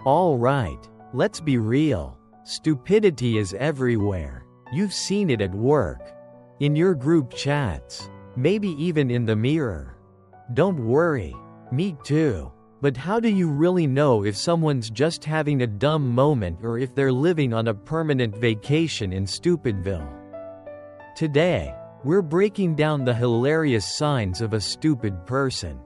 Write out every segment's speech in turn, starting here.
Alright, let's be real. Stupidity is everywhere. You've seen it at work, in your group chats, maybe even in the mirror. Don't worry, me too. But how do you really know if someone's just having a dumb moment or if they're living on a permanent vacation in Stupidville? Today, we're breaking down the hilarious signs of a stupid person.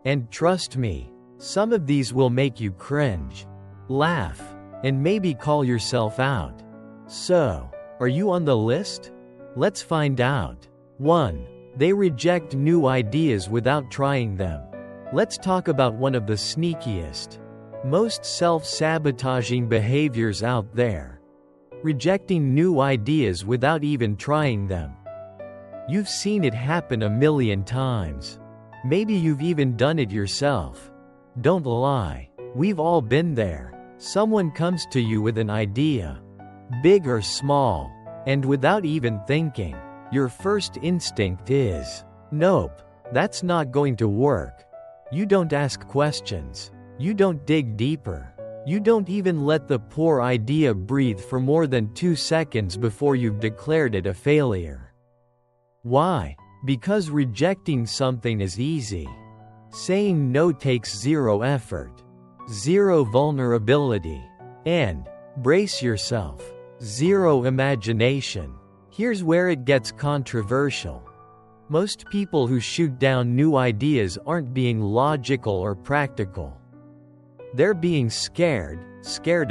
And trust me, some of these will make you cringe, laugh, and maybe call yourself out. So, are you on the list? Let's find out. 1. They reject new ideas without trying them. Let's talk about one of the sneakiest, most self-sabotaging behaviors out there. Rejecting new ideas without even trying them. You've seen it happen a million times. Maybe you've even done it yourself. Don't lie, we've all been there. Someone comes to you with an idea, big or small, and without even thinking, your first instinct is, nope, that's not going to work. You don't ask questions. You don't dig deeper. You don't even let the poor idea breathe for more than 2 seconds before you've declared it a failure. Why? Because rejecting something is easy. Saying no takes zero effort, zero vulnerability, and, brace yourself, zero imagination. Here's where it gets controversial. Most people who shoot down new ideas aren't being logical or practical. They're being scared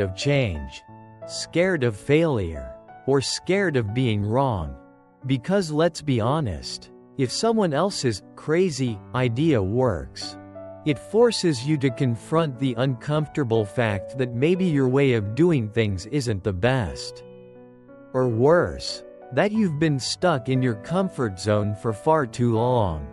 of change, scared of failure, or scared of being wrong. Because let's be honest, if someone else's crazy idea works, it forces you to confront the uncomfortable fact that maybe your way of doing things isn't the best. Or worse, that you've been stuck in your comfort zone for far too long.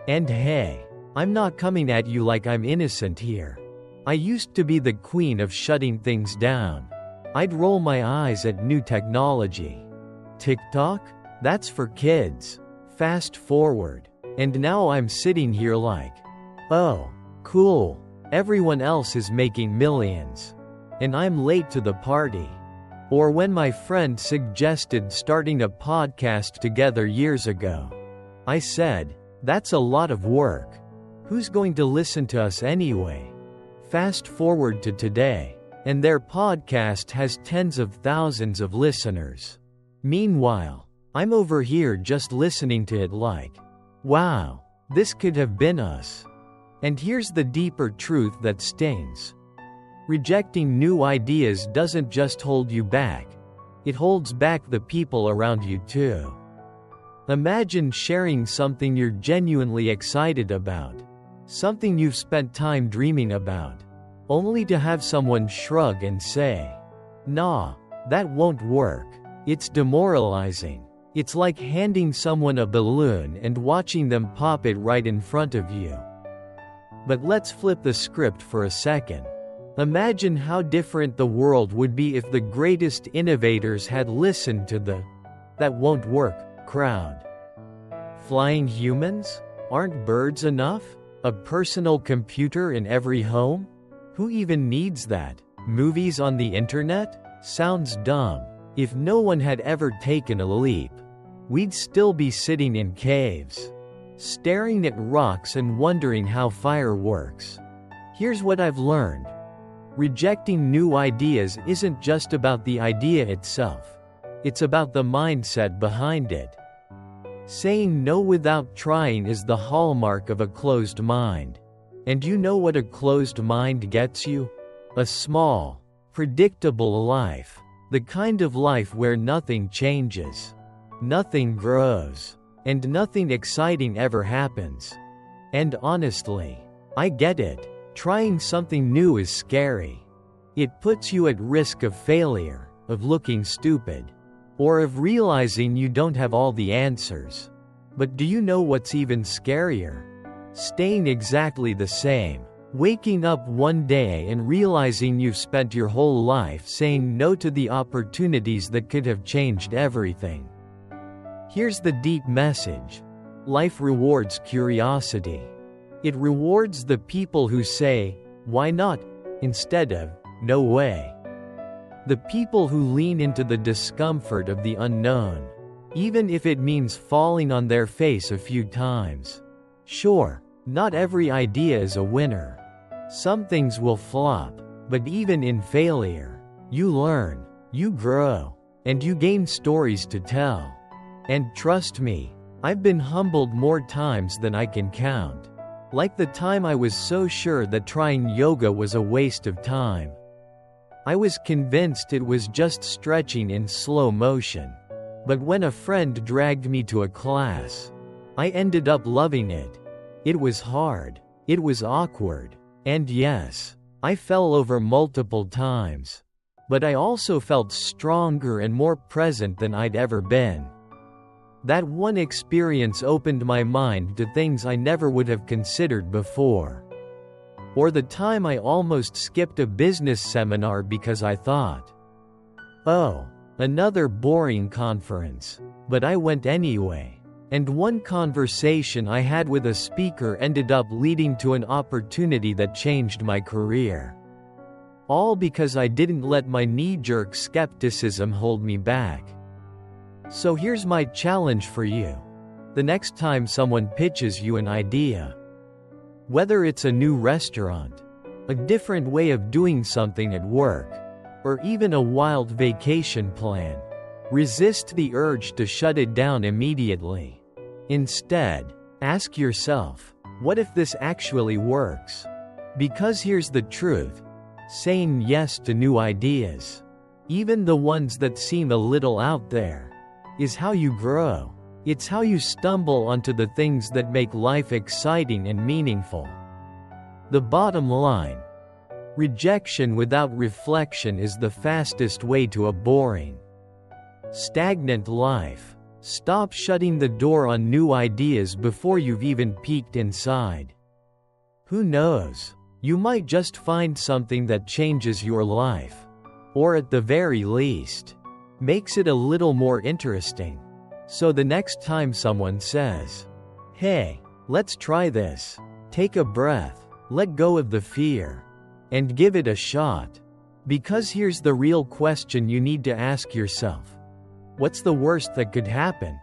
And hey, I'm not coming at you like I'm innocent here. I used to be the queen of shutting things down. I'd roll my eyes at new technology. TikTok? That's for kids. Fast forward. And now I'm sitting here like, oh, cool. Everyone else is making millions. And I'm late to the party. Or when my friend suggested starting a podcast together years ago, I said, that's a lot of work. Who's going to listen to us anyway? Fast forward to today, and their podcast has tens of thousands of listeners. Meanwhile, I'm over here just listening to it like, wow, this could have been us. And here's the deeper truth that stings. Rejecting new ideas doesn't just hold you back, it holds back the people around you too. Imagine sharing something you're genuinely excited about, something you've spent time dreaming about, only to have someone shrug and say, nah, that won't work. It's demoralizing. It's like handing someone a balloon and watching them pop it right in front of you. But let's flip the script for a second. Imagine how different the world would be if the greatest innovators had listened to the "that won't work" crowd. Flying humans? Aren't birds enough? A personal computer in every home? Who even needs that? Movies on the internet? Sounds dumb. If no one had ever taken a leap, we'd still be sitting in caves, staring at rocks and wondering how fire works. Here's what I've learned. Rejecting new ideas isn't just about the idea itself. It's about the mindset behind it. Saying no without trying is the hallmark of a closed mind. And you know what a closed mind gets you? A small, predictable life. The kind of life where nothing changes, nothing grows, and nothing exciting ever happens. And honestly, I get it. Trying something new is scary. It puts you at risk of failure, of looking stupid, or of realizing you don't have all the answers. But do you know what's even scarier? Staying exactly the same. Waking up one day and realizing you've spent your whole life saying no to the opportunities that could have changed everything. Here's the deep message. Life rewards curiosity. It rewards the people who say, why not? instead of, no way. The people who lean into the discomfort of the unknown, even if it means falling on their face a few times. Sure, not every idea is a winner. Some things will flop, but even in failure, you learn, you grow, and you gain stories to tell. And trust me, I've been humbled more times than I can count. Like the time I was so sure that trying yoga was a waste of time. I was convinced it was just stretching in slow motion. But when a friend dragged me to a class, I ended up loving it. It was hard, it was awkward, and yes, I fell over multiple times. But I also felt stronger and more present than I'd ever been. That one experience opened my mind to things I never would have considered before. Or the time I almost skipped a business seminar because I thought, oh, another boring conference. But I went anyway. And one conversation I had with a speaker ended up leading to an opportunity that changed my career. All because I didn't let my knee-jerk skepticism hold me back. So here's my challenge for you. The next time someone pitches you an idea, whether it's a new restaurant, a different way of doing something at work, or even a wild vacation plan, resist the urge to shut it down immediately. Instead, ask yourself, what if this actually works? Because here's the truth. Saying yes to new ideas, even the ones that seem a little out there, is how you grow. It's how you stumble onto the things that make life exciting and meaningful. The bottom line: rejection without reflection is the fastest way to a boring, stagnant life. Stop shutting the door on new ideas before you've even peeked inside. Who knows? You might just find something that changes your life. Or at the very least, makes it a little more interesting. So the next time someone says, hey, let's try this, take a breath, let go of the fear, and give it a shot. Because here's the real question you need to ask yourself. What's the worst that could happen?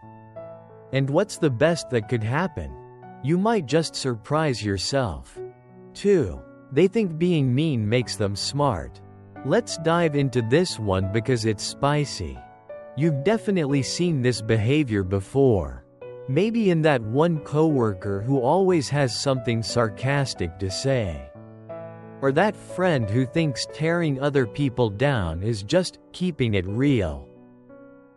And what's the best that could happen? You might just surprise yourself. 2. They think being mean makes them smart. Let's dive into this one because it's spicy. You've definitely seen this behavior before. Maybe in that one coworker who always has something sarcastic to say. Or that friend who thinks tearing other people down is just keeping it real.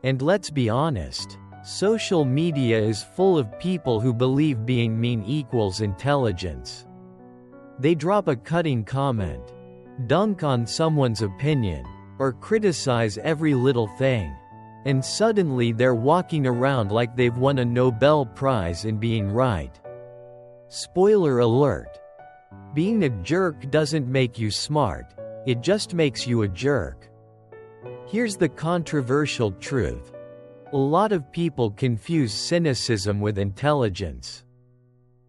And let's be honest, social media is full of people who believe being mean equals intelligence. They drop a cutting comment, dunk on someone's opinion, or criticize every little thing. And suddenly they're walking around like they've won a Nobel Prize in being right. Spoiler alert. Being a jerk doesn't make you smart, it just makes you a jerk. Here's the controversial truth. A lot of people confuse cynicism with intelligence.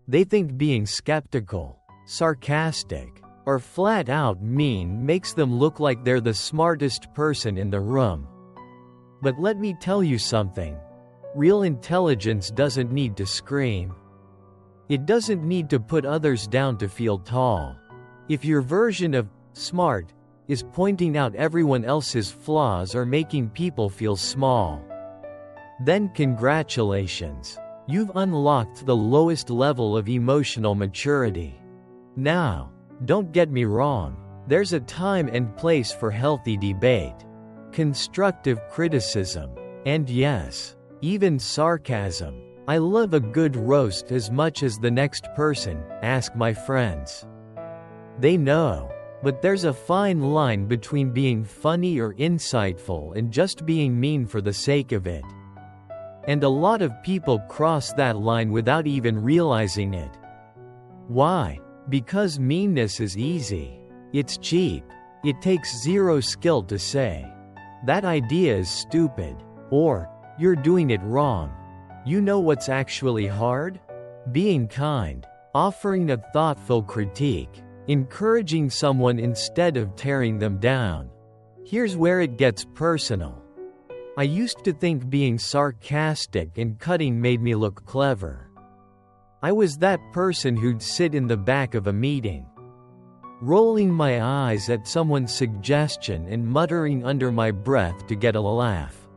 They think being skeptical, sarcastic, or flat out mean makes them look like they're the smartest person in the room. But let me tell you something. Real intelligence doesn't need to scream. It doesn't need to put others down to feel tall. If your version of smart is pointing out everyone else's flaws or making people feel small, then congratulations. You've unlocked the lowest level of emotional maturity. Now, don't get me wrong, there's a time and place for healthy debate, constructive criticism, and yes, even sarcasm. I love a good roast as much as the next person, ask my friends. They know, but there's a fine line between being funny or insightful and just being mean for the sake of it. And a lot of people cross that line without even realizing it. Why? Because meanness is easy. It's cheap. It takes zero skill to say, that idea is stupid, or, you're doing it wrong. You know what's actually hard? Being kind, offering a thoughtful critique, encouraging someone instead of tearing them down. Here's where it gets personal. I used to think being sarcastic and cutting made me look clever. I was that person who'd sit in the back of a meeting, rolling my eyes at someone's suggestion and muttering under my breath to get a laugh.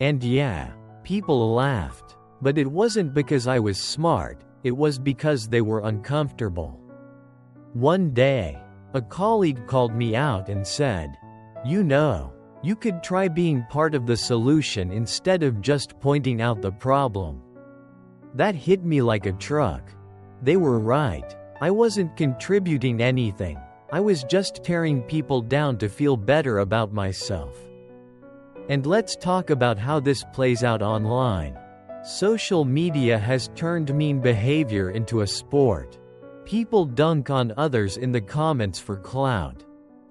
And yeah, people laughed, but it wasn't because I was smart, it was because they were uncomfortable. One day, a colleague called me out and said, "You could try being part of the solution instead of just pointing out the problem." That hit me like a truck. They were right. I wasn't contributing anything. I was just tearing people down to feel better about myself. And let's talk about how this plays out online. Social media has turned mean behavior into a sport. People dunk on others in the comments for clout.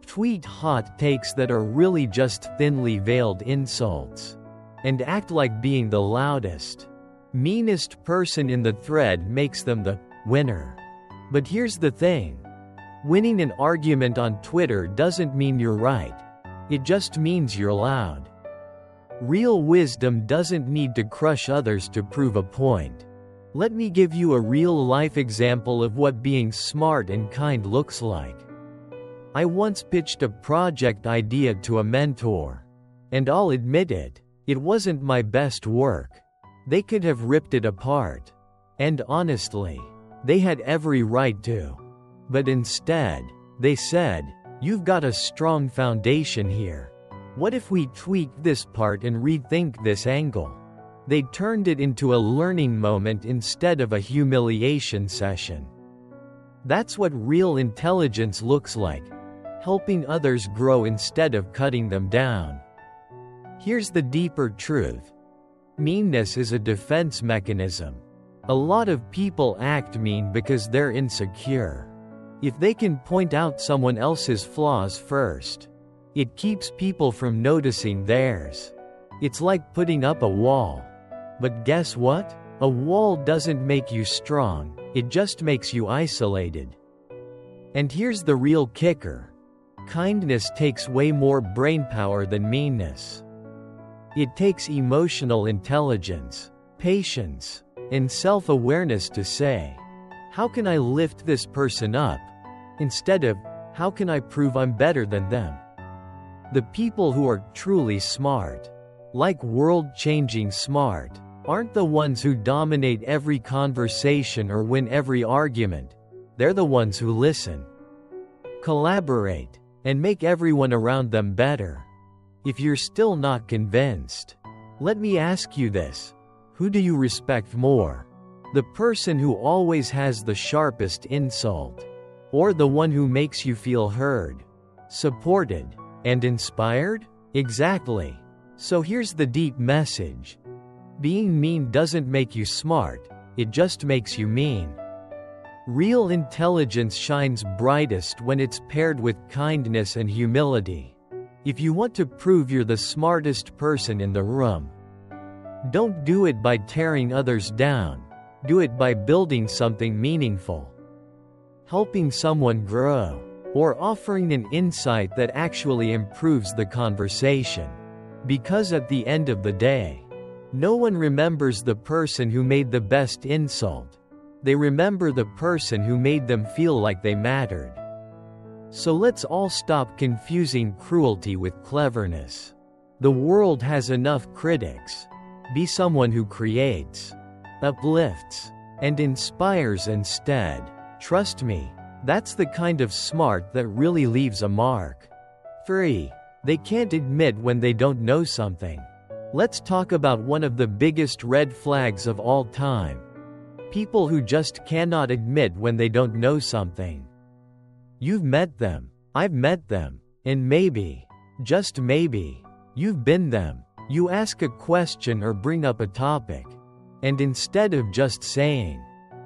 Tweet hot takes that are really just thinly veiled insults. And act like being the loudest, meanest person in the thread makes them the winner. But here's the thing. Winning an argument on Twitter doesn't mean you're right. It just means you're loud. Real wisdom doesn't need to crush others to prove a point. Let me give you a real-life example of what being smart and kind looks like. I once pitched a project idea to a mentor. And I'll admit it wasn't my best work. They could have ripped it apart. And honestly, they had every right to. But instead, they said, "You've got a strong foundation here. What if we tweak this part and rethink this angle?" They turned it into a learning moment instead of a humiliation session. That's what real intelligence looks like. Helping others grow instead of cutting them down. Here's the deeper truth. Meanness is a defense mechanism. A lot of people act mean because they're insecure. If they can point out someone else's flaws first, it keeps people from noticing theirs. It's like putting up a wall. But guess what? A wall doesn't make you strong, it just makes you isolated. And here's the real kicker. Kindness takes way more brainpower than meanness. It takes emotional intelligence, patience, and self-awareness to say, "How can I lift this person up?" instead of, "How can I prove I'm better than them?" The people who are truly smart, like world-changing smart, aren't the ones who dominate every conversation or win every argument. They're the ones who listen, collaborate, and make everyone around them better. If you're still not convinced, let me ask you this. Who do you respect more? The person who always has the sharpest insult? Or the one who makes you feel heard, supported, and inspired? Exactly. So here's the deep message. Being mean doesn't make you smart, it just makes you mean. Real intelligence shines brightest when it's paired with kindness and humility. If you want to prove you're the smartest person in the room, don't do it by tearing others down. Do it by building something meaningful, helping someone grow, or offering an insight that actually improves the conversation. Because at the end of the day, no one remembers the person who made the best insult. They remember the person who made them feel like they mattered. So let's all stop confusing cruelty with cleverness. The world has enough critics. Be someone who creates, uplifts, and inspires instead. Trust me, that's the kind of smart that really leaves a mark. 3. They can't admit when they don't know something. Let's talk about one of the biggest red flags of all time. People who just cannot admit when they don't know something. You've met them, I've met them, and maybe, just maybe, you've been them. You ask a question or bring up a topic, and instead of just saying,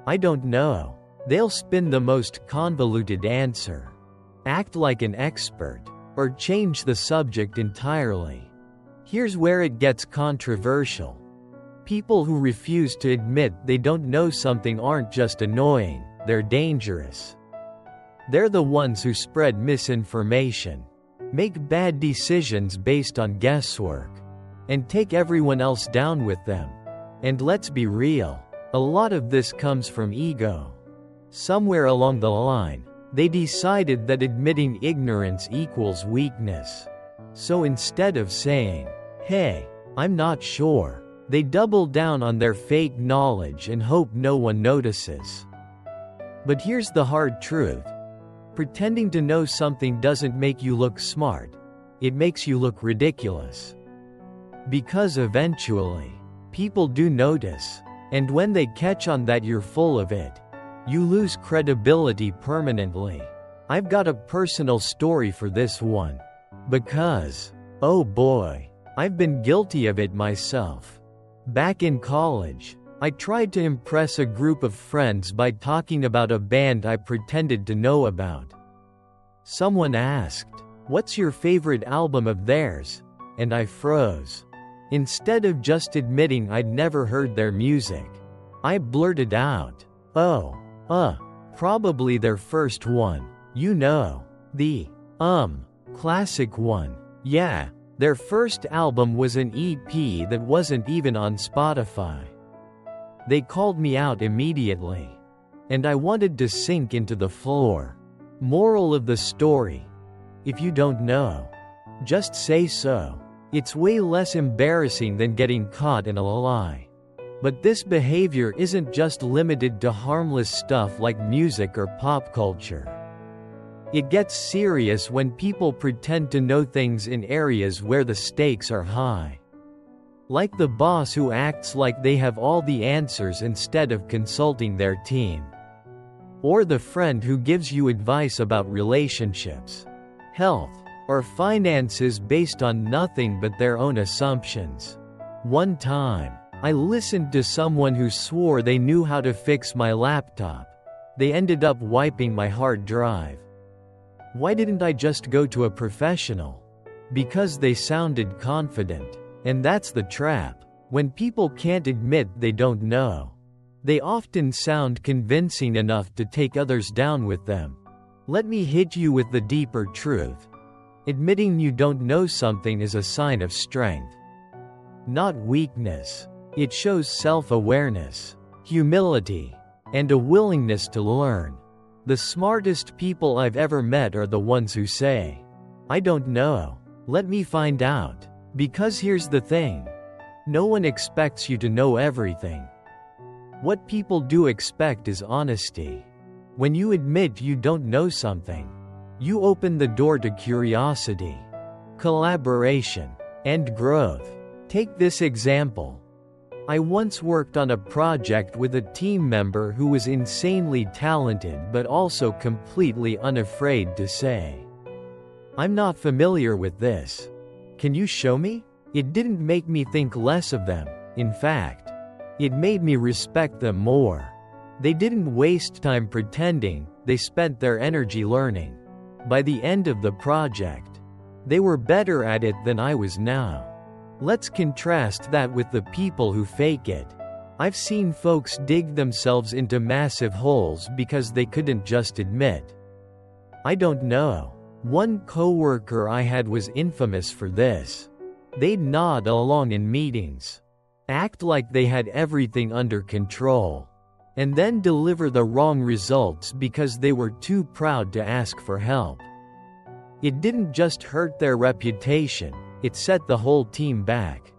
"I don't know," they'll spin the most convoluted answer, act like an expert, or change the subject entirely. Here's where it gets controversial. People who refuse to admit they don't know something aren't just annoying, they're dangerous. They're the ones who spread misinformation, make bad decisions based on guesswork, and take everyone else down with them. And let's be real, a lot of this comes from ego. Somewhere along the line, they decided that admitting ignorance equals weakness. So instead of saying, "Hey, I'm not sure," they double down on their fake knowledge and hope no one notices. But here's the hard truth. Pretending to know something doesn't make you look smart. It makes you look ridiculous. Because eventually, people do notice, and when they catch on that you're full of it, you lose credibility permanently. I've got a personal story for this one. Because, oh boy, I've been guilty of it myself. Back in college, I tried to impress a group of friends by talking about a band I pretended to know about. Someone asked, "What's your favorite album of theirs?" And I froze. Instead of just admitting I'd never heard their music, I blurted out, probably their first one. You know, the classic one. Yeah, their first album was an EP that wasn't even on Spotify. They called me out immediately, and I wanted to sink into the floor. Moral of the story: if you don't know, just say so. It's way less embarrassing than getting caught in a lie. But this behavior isn't just limited to harmless stuff like music or pop culture. It gets serious when people pretend to know things in areas where the stakes are high. Like the boss who acts like they have all the answers instead of consulting their team. Or the friend who gives you advice about relationships, health, or finances based on nothing but their own assumptions. One time, I listened to someone who swore they knew how to fix my laptop. They ended up wiping my hard drive. Why didn't I just go to a professional? Because they sounded confident. And that's the trap. When people can't admit they don't know, they often sound convincing enough to take others down with them. Let me hit you with the deeper truth. Admitting you don't know something is a sign of strength, not weakness. It shows self-awareness, humility, and a willingness to learn. The smartest people I've ever met are the ones who say, "I don't know. Let me find out." Because here's the thing. No one expects you to know everything. What people do expect is honesty. When you admit you don't know something, you open the door to curiosity, collaboration, and growth. Take this example. I once worked on a project with a team member who was insanely talented but also completely unafraid to say, "I'm not familiar with this. Can you show me?" It didn't make me think less of them. In fact, it made me respect them more. They didn't waste time pretending, they spent their energy learning. By the end of the project, they were better at it than I was now. Let's contrast that with the people who fake it. I've seen folks dig themselves into massive holes because they couldn't just admit, "I don't know." One coworker I had was infamous for this. They'd nod along in meetings, act like they had everything under control, and then deliver the wrong results because they were too proud to ask for help. It didn't just hurt their reputation, it set the whole team back.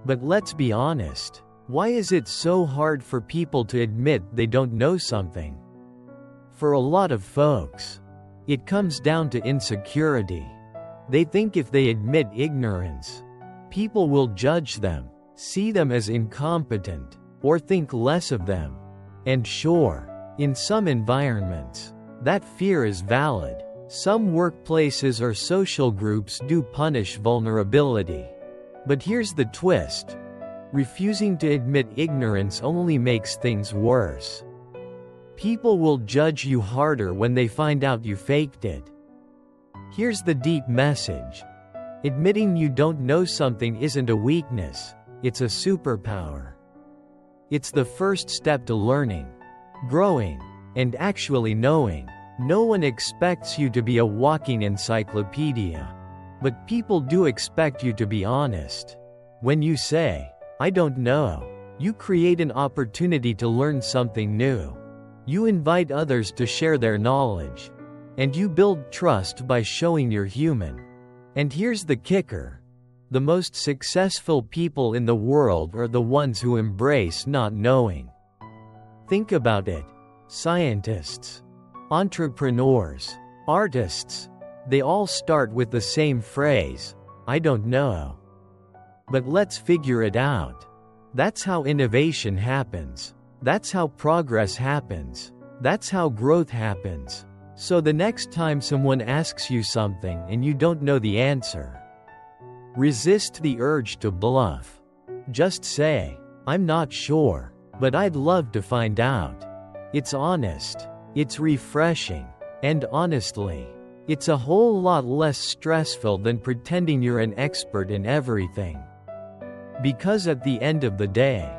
But let's be honest, why is it so hard for people to admit they don't know something? For a lot of folks, it comes down to insecurity. They think if they admit ignorance, people will judge them, see them as incompetent, or think less of them. And sure, in some environments, that fear is valid. Some workplaces or social groups do punish vulnerability. But here's the twist. Refusing to admit ignorance only makes things worse. People will judge you harder when they find out you faked it. Here's the deep message. Admitting you don't know something isn't a weakness, it's a superpower. It's the first step to learning, growing, and actually knowing. No one expects you to be a walking encyclopedia. But people do expect you to be honest. When you say, "I don't know," you create an opportunity to learn something new. You invite others to share their knowledge. And you build trust by showing you're human. And here's the kicker. The most successful people in the world are the ones who embrace not knowing. Think about it. Scientists, entrepreneurs, artists, they all start with the same phrase, "I don't know. But let's figure it out." That's how innovation happens. That's how progress happens. That's how growth happens. So the next time someone asks you something and you don't know the answer, resist the urge to bluff. Just say, "I'm not sure, but I'd love to find out." It's honest. It's refreshing. And honestly, it's a whole lot less stressful than pretending you're an expert in everything. Because at the end of the day,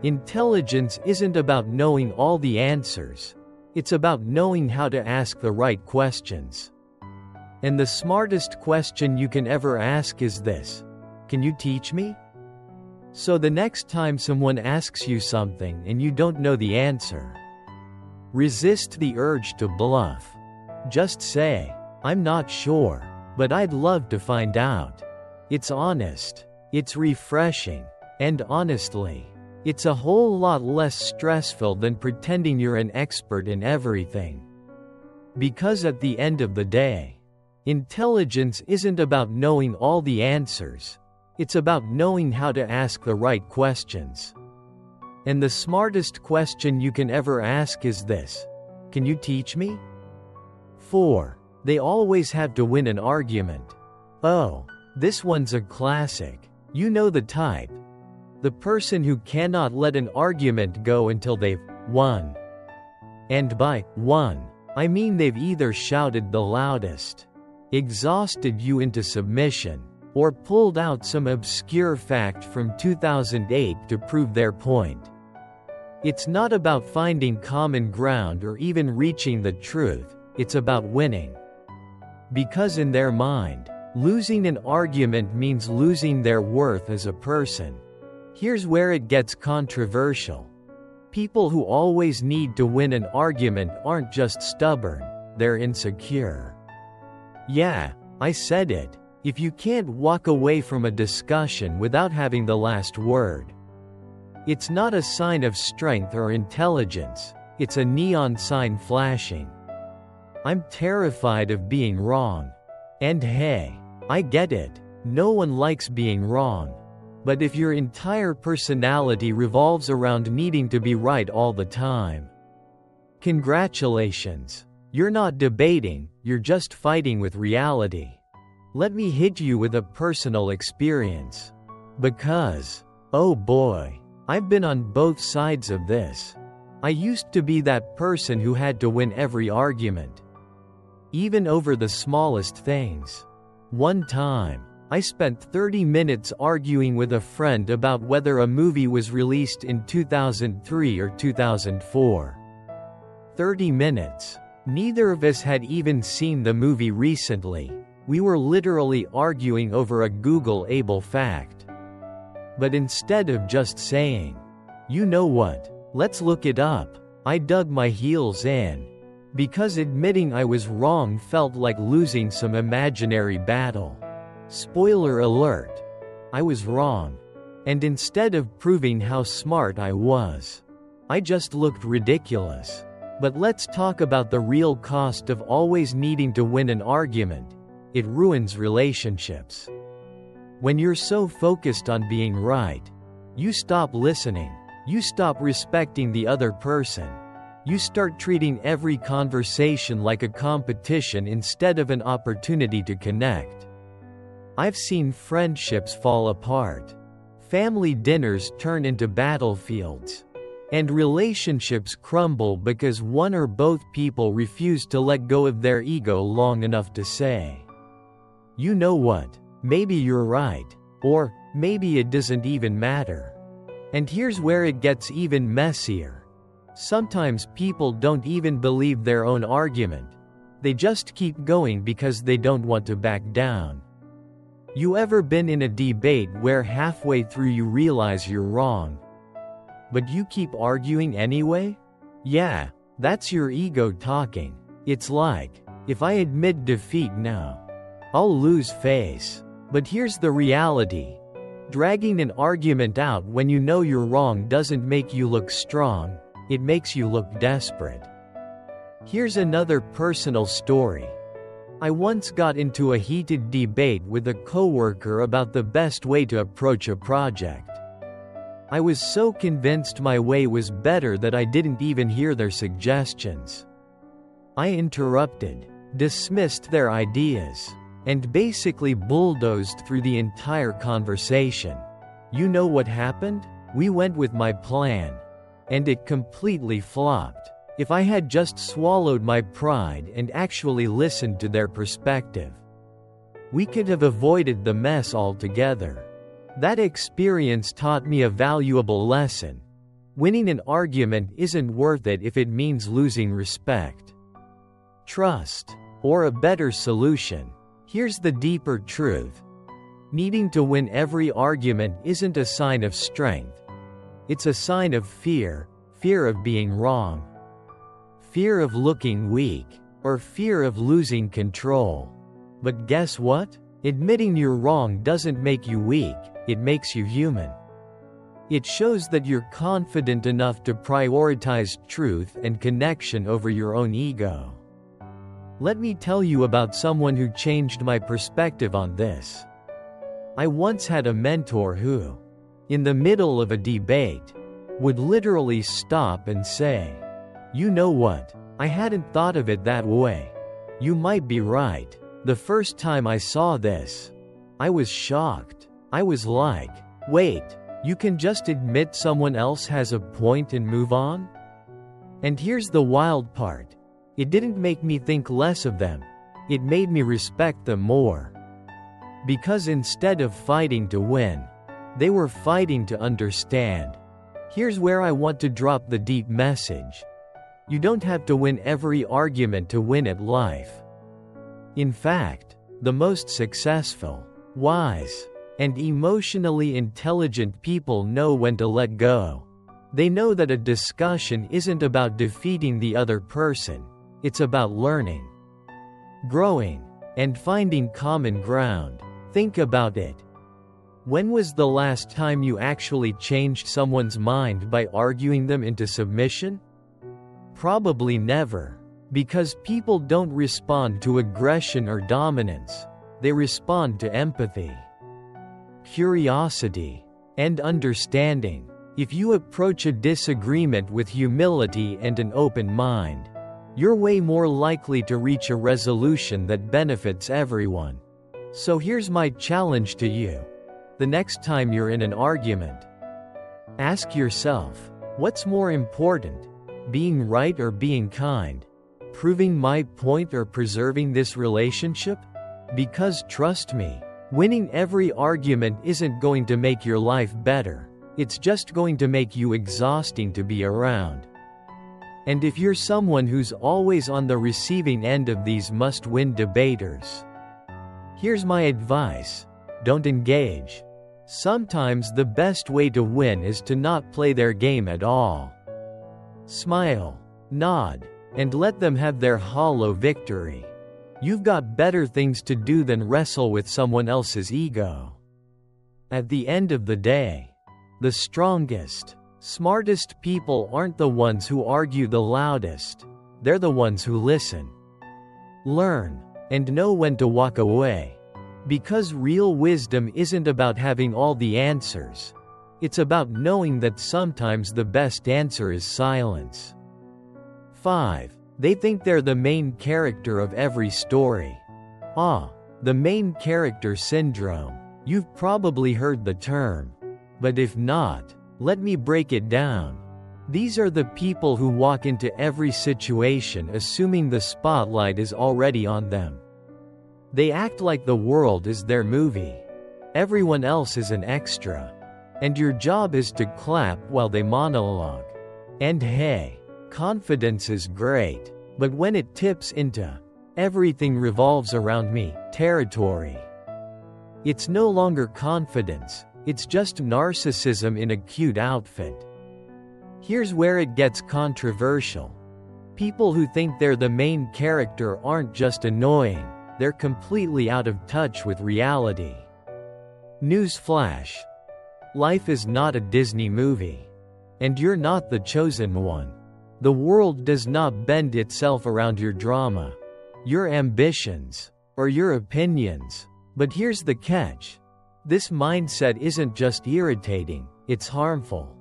intelligence isn't about knowing all the answers. It's about knowing how to ask the right questions. And the smartest question you can ever ask is this: "Can you teach me?" So the next time someone asks you something and you don't know the answer, resist the urge to bluff. Just say, "I'm not sure, but I'd love to find out." It's honest. It's refreshing. And honestly, it's a whole lot less stressful than pretending you're an expert in everything. Because at the end of the day, intelligence isn't about knowing all the answers. It's about knowing how to ask the right questions. And the smartest question you can ever ask is this: "Can you teach me?" 4. They always have to win an argument. Oh, this one's a classic. You know the type. The person who cannot let an argument go until they've won. And by won, I mean they've either shouted the loudest, exhausted you into submission, or pulled out some obscure fact from 2008 to prove their point. It's not about finding common ground or even reaching the truth, it's about winning. Because in their mind, losing an argument means losing their worth as a person. Here's where it gets controversial. People who always need to win an argument aren't just stubborn, they're insecure. Yeah, I said it. If you can't walk away from a discussion without having the last word, it's not a sign of strength or intelligence, it's a neon sign flashing. I'm terrified of being wrong. And hey, I get it. No one likes being wrong. But if your entire personality revolves around needing to be right all the time, congratulations. You're not debating, you're just fighting with reality. Let me hit you with a personal experience. Because, oh boy, I've been on both sides of this. I used to be that person who had to win every argument, even over the smallest things. One time, I spent 30 minutes arguing with a friend about whether a movie was released in 2003 or 2004. 30 minutes. Neither of us had even seen the movie recently. We were literally arguing over a Google-able fact. But instead of just saying, "You know what, let's look it up," I dug my heels in. Because admitting I was wrong felt like losing some imaginary battle. Spoiler alert. I was wrong. And instead of proving how smart I was, I just looked ridiculous. But let's talk about the real cost of always needing to win an argument. It ruins relationships. When you're so focused on being right, you stop listening. You stop respecting the other person. You start treating every conversation like a competition instead of an opportunity to connect. I've seen friendships fall apart. Family dinners turn into battlefields. And relationships crumble because one or both people refuse to let go of their ego long enough to say, "You know what, maybe you're right," or "maybe it doesn't even matter." And here's where it gets even messier. Sometimes people don't even believe their own argument. They just keep going because they don't want to back down. You ever been in a debate where halfway through you realize you're wrong, but you keep arguing anyway? Yeah, that's your ego talking. It's like, if I admit defeat now, I'll lose face. But here's the reality. Dragging an argument out when you know you're wrong doesn't make you look strong, it makes you look desperate. Here's another personal story. I once got into a heated debate with a coworker about the best way to approach a project. I was so convinced my way was better that I didn't even hear their suggestions. I interrupted, dismissed their ideas, and basically bulldozed through the entire conversation. You know what happened? We went with my plan, and it completely flopped. If I had just swallowed my pride and actually listened to their perspective, we could have avoided the mess altogether. That experience taught me a valuable lesson. Winning an argument isn't worth it if it means losing respect, trust, or a better solution. Here's the deeper truth. Needing to win every argument isn't a sign of strength. It's a sign of fear of being wrong, fear of looking weak, or fear of losing control. But guess what? Admitting you're wrong doesn't make you weak, it makes you human. It shows that you're confident enough to prioritize truth and connection over your own ego. Let me tell you about someone who changed my perspective on this. I once had a mentor who, in the middle of a debate, would literally stop and say, "You know what? I hadn't thought of it that way. You might be right." The first time I saw this, I was shocked. I was like, wait, you can just admit someone else has a point and move on? And here's the wild part. It didn't make me think less of them. It made me respect them more. Because instead of fighting to win, they were fighting to understand. Here's where I want to drop the deep message. You don't have to win every argument to win at life. In fact, the most successful, wise, and emotionally intelligent people know when to let go. They know that a discussion isn't about defeating the other person, it's about learning, growing, and finding common ground. Think about it. When was the last time you actually changed someone's mind by arguing them into submission? Probably never. Because people don't respond to aggression or dominance, they respond to empathy, curiosity, and understanding. If you approach a disagreement with humility and an open mind, you're way more likely to reach a resolution that benefits everyone. So here's my challenge to you. The next time you're in an argument, ask yourself, what's more important, being right or being kind? Proving my point or preserving this relationship? Because trust me, winning every argument isn't going to make your life better. It's just going to make you exhausting to be around. And if you're someone who's always on the receiving end of these must-win debaters, here's my advice. Don't engage. Sometimes the best way to win is to not play their game at all. Smile, nod, and let them have their hollow victory. You've got better things to do than wrestle with someone else's ego. At the end of the day, the strongest, smartest people aren't the ones who argue the loudest, they're the ones who listen, learn, and know when to walk away. Because real wisdom isn't about having all the answers. It's about knowing that sometimes the best answer is silence. 5. They think they're the main character of every story. The main character syndrome. You've probably heard the term. But if not, let me break it down. These are the people who walk into every situation assuming the spotlight is already on them. They act like the world is their movie. Everyone else is an extra. And your job is to clap while they monologue. And hey, confidence is great, but when it tips into Everything revolves around me, territory. It's no longer confidence, it's just narcissism in a cute outfit. Here's where it gets controversial. People who think they're the main character aren't just annoying, they're completely out of touch with reality. Newsflash. Life is not a Disney movie. And you're not the chosen one. The world does not bend itself around your drama, your ambitions, or your opinions. But here's the catch. This mindset isn't just irritating, it's harmful.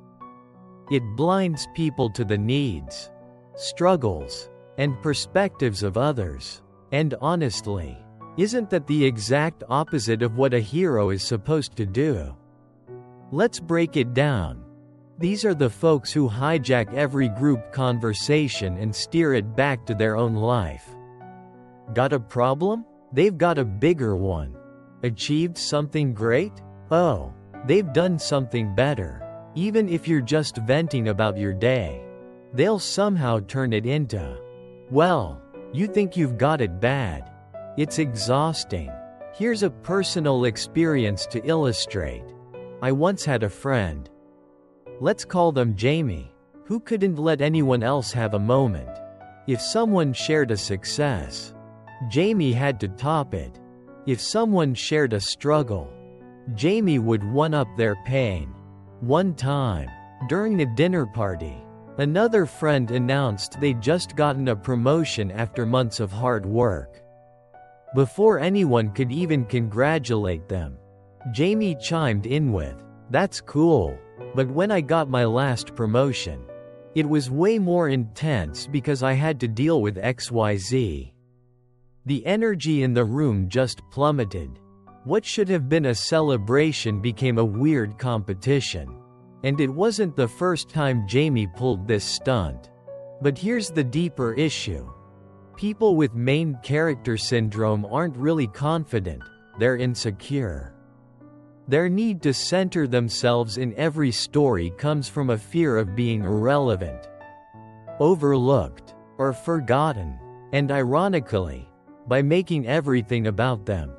It blinds people to the needs, struggles, and perspectives of others. And honestly, isn't that the exact opposite of what a hero is supposed to do? Let's break it down. These are the folks who hijack every group conversation and steer it back to their own life. Got a problem? They've got a bigger one. Achieved something great? Oh, they've done something better. Even if you're just venting about your day, they'll somehow turn it into, well, you think you've got it bad. It's exhausting. Here's a personal experience to illustrate. I once had a friend. Let's call them Jamie, who couldn't let anyone else have a moment. If someone shared a success, Jamie had to top it. If someone shared a struggle, Jamie would one-up their pain. One time, during a dinner party, another friend announced they'd just gotten a promotion after months of hard work. Before anyone could even congratulate them, Jamie chimed in with, "That's cool, but when I got my last promotion, it was way more intense because I had to deal with XYZ." The energy in the room just plummeted. What should have been a celebration became a weird competition. And it wasn't the first time Jamie pulled this stunt. But here's the deeper issue. People with main character syndrome aren't really confident, they're insecure. Their need to center themselves in every story comes from a fear of being irrelevant, overlooked, or forgotten. And ironically, by making everything about them,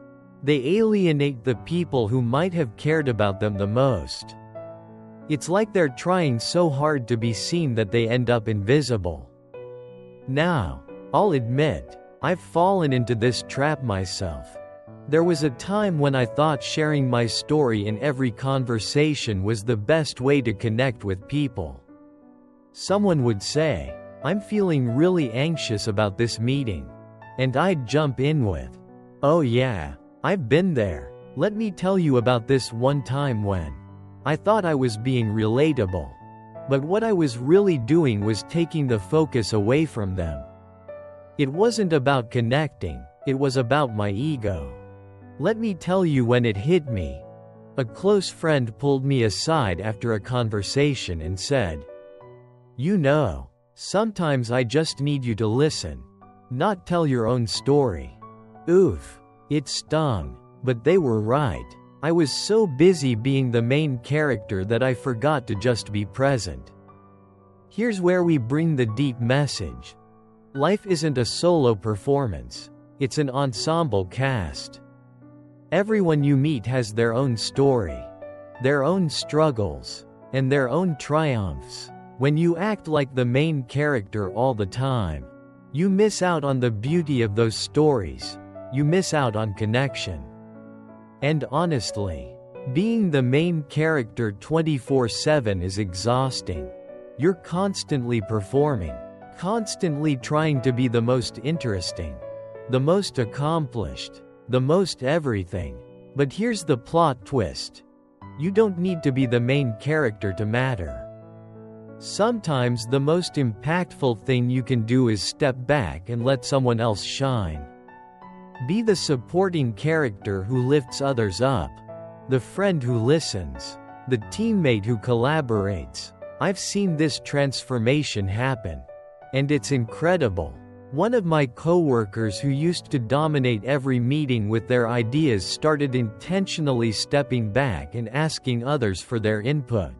they alienate the people who might have cared about them the most. It's like they're trying so hard to be seen that they end up invisible. Now, I'll admit, I've fallen into this trap myself. There was a time when I thought sharing my story in every conversation was the best way to connect with people. Someone would say, "I'm feeling really anxious about this meeting." And I'd jump in with, "Oh yeah, I've been there. Let me tell you about this one time when." I thought I was being relatable. But what I was really doing was taking the focus away from them. It wasn't about connecting, it was about my ego. Let me tell you when it hit me. A close friend pulled me aside after a conversation and said, "You know, sometimes I just need you to listen. Not tell your own story." Oof. It stung. But they were right. I was so busy being the main character that I forgot to just be present. Here's where we bring the deep message. Life isn't a solo performance. It's an ensemble cast. Everyone you meet has their own story, their own struggles, and their own triumphs. When you act like the main character all the time, you miss out on the beauty of those stories. You miss out on connection. And honestly, being the main character 24/7 is exhausting. You're constantly performing, constantly trying to be the most interesting, the most accomplished, the most everything. But here's the plot twist. You don't need to be the main character to matter. Sometimes the most impactful thing you can do is step back and let someone else shine. Be the supporting character who lifts others up, the friend who listens, the teammate who collaborates. I've seen this transformation happen. And it's incredible. One of my coworkers who used to dominate every meeting with their ideas started intentionally stepping back and asking others for their input.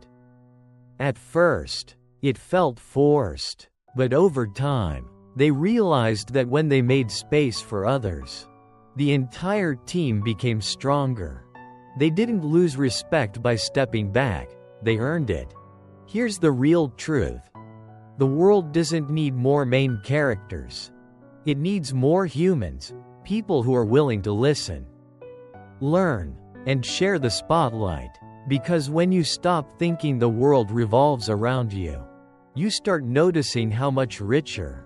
At first, it felt forced. But over time, They realized that when they made space for others, the entire team became stronger. They didn't lose respect by stepping back, they earned it. Here's the real truth. The world doesn't need more main characters. It needs more humans, people who are willing to listen, learn, and share the spotlight. Because when you stop thinking the world revolves around you, you start noticing how much richer,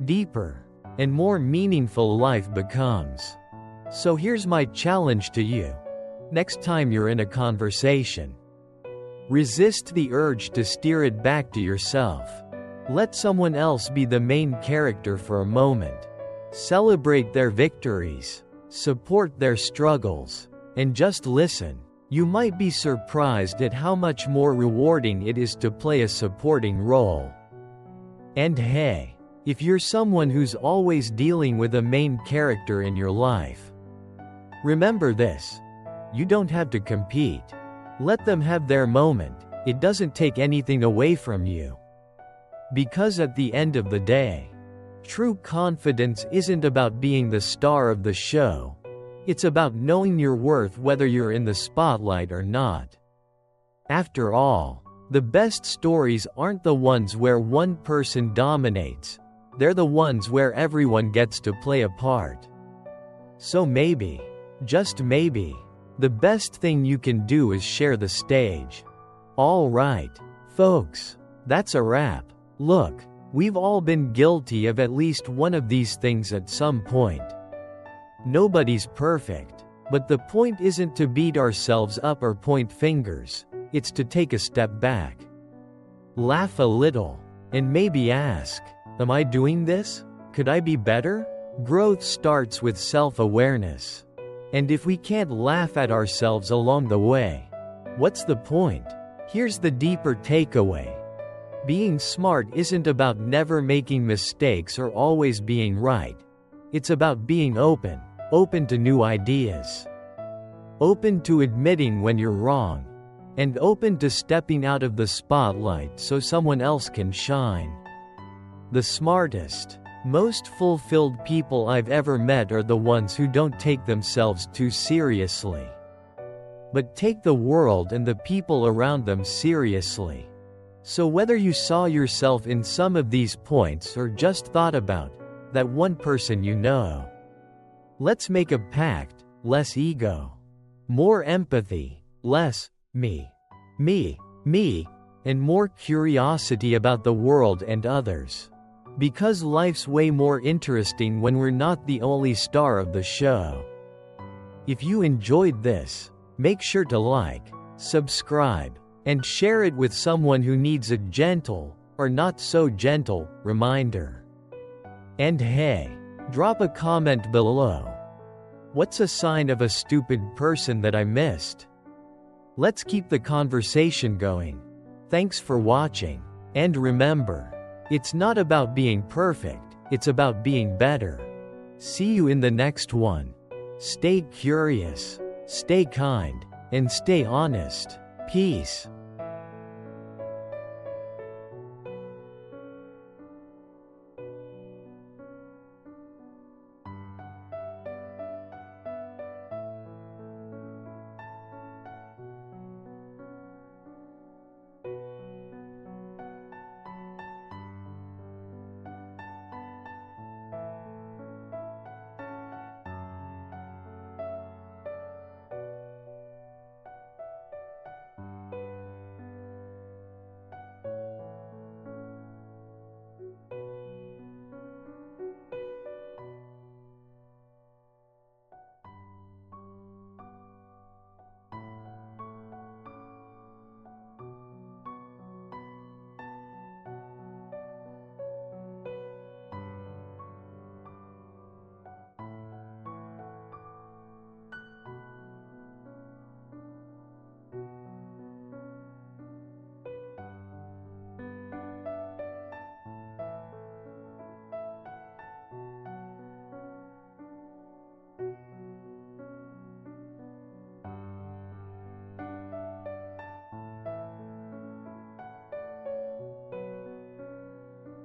deeper, and more meaningful life becomes. So here's my challenge to you. Next time you're in a conversation, resist the urge to steer it back to yourself. Let someone else be the main character for a moment. Celebrate their victories, support their struggles, and just listen. You might be surprised at how much more rewarding it is to play a supporting role. And hey, if you're someone who's always dealing with a main character in your life, remember this: you don't have to compete. Let them have their moment. It doesn't take anything away from you. Because at the end of the day, true confidence isn't about being the star of the show. It's about knowing your worth whether you're in the spotlight or not. After all, the best stories aren't the ones where one person dominates. They're the ones where everyone gets to play a part. So maybe, just maybe, the best thing you can do is share the stage. Alright, folks, that's a wrap. Look, we've all been guilty of at least one of these things at some point. Nobody's perfect, but the point isn't to beat ourselves up or point fingers, it's to take a step back. Laugh a little, and maybe ask, am I doing this? Could I be better? Growth starts with self-awareness. And if we can't laugh at ourselves along the way, what's the point? Here's the deeper takeaway. Being smart isn't about never making mistakes or always being right. It's about being open to new ideas, open to admitting when you're wrong, and open to stepping out of the spotlight so someone else can shine. The smartest, most fulfilled people I've ever met are the ones who don't take themselves too seriously, but take the world and the people around them seriously. So whether you saw yourself in some of these points or just thought about that one person you know, let's make a pact: less ego, more empathy, less me, and more curiosity about the world and others. Because life's way more interesting when we're not the only star of the show. If you enjoyed this, make sure to like, subscribe, and share it with someone who needs a gentle, or not so gentle, reminder. And hey, drop a comment below. What's a sign of a stupid person that I missed? Let's keep the conversation going. Thanks for watching. And remember, it's not about being perfect, it's about being better. See you in the next one. Stay curious, stay kind, and stay honest. Peace.